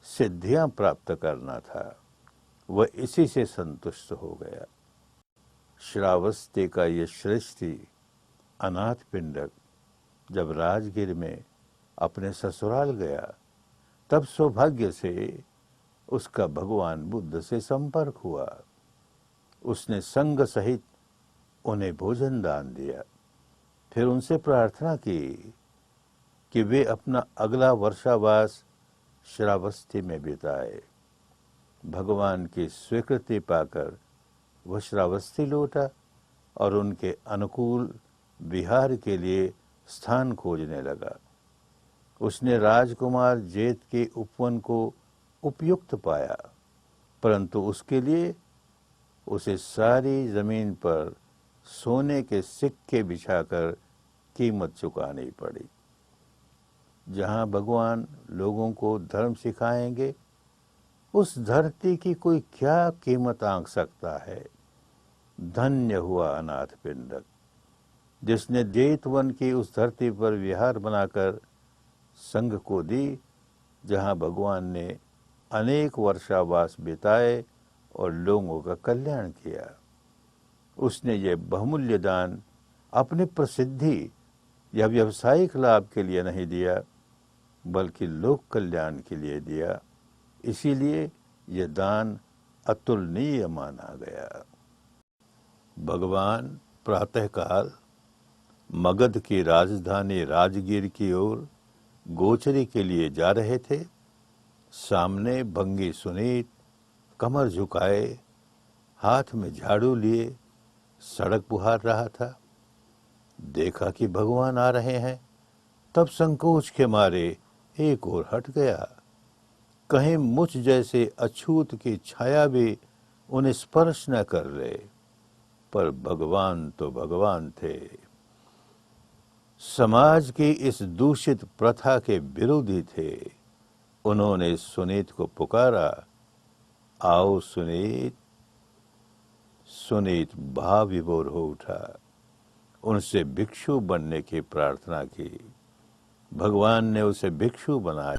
सिद्धियां प्राप्त करना था। वह इसी से संतुष्ट हो गया। श्रावस्ती का ये श्रेष्ठी अनाथ पिंडक जब राजगीर में अपने ससुराल गया, तब सौभाग्य से उसका भगवान बुद्ध से संपर्क हुआ। उसने संग सहित उन्हें भोजन दान दिया। फिर उनसे प्रार्थना की कि वे अपना अगला वर्षावास श्रावस्ती में बिताए। भगवान की स्वीकृति पाकर वह श्रावस्ती लौटा और उनके अनुकूल विहार के लिए स्थान खोजने लगा। उसने राजकुमार जेत के उपवन को उपयुक्त पाया, परंतु उसके लिए उसे सारी जमीन पर सोने के सिक्के बिछाकर कीमत चुकानी पड़ी। जहां भगवान लोगों को धर्म सिखाएंगे, उस धरती की कोई क्या कीमत आंक सकता है। धन्य हुआ अनाथ पिंडक जिसने जेतवन की उस धरती पर विहार बनाकर संघ को दी, जहां भगवान ने अनेक वर्षावास बिताए और लोगों का कल्याण किया। उसने ये बहुमूल्य दान अपनी प्रसिद्धि या व्यवसायिक लाभ के लिए नहीं दिया, बल्कि लोक कल्याण के लिए दिया। इसीलिए यह दान अतुलनीय माना गया। भगवान प्रातःकाल मगध की राजधानी राजगीर की ओर गोचरी के लिए जा रहे थे। सामने भंगी सुनीत कमर झुकाए, हाथ में झाड़ू लिए सड़क बुहार रहा था। देखा कि भगवान आ रहे हैं, तब संकोच के मारे एक ओर हट गया। कहीं मुझ जैसे अछूत की छाया भी उन्हें स्पर्श न कर ले, पर भगवान तो भगवान थे। समाज की इस दूषित प्रथा के विरोधी थे। उन्होंने सुनीत को पुकारा, आओ सुनीत। सुनीत भाव विभोर हो उठा, उनसे भिक्षु बनने की प्रार्थना की। भगवान ने उसे भिक्षु बनाया।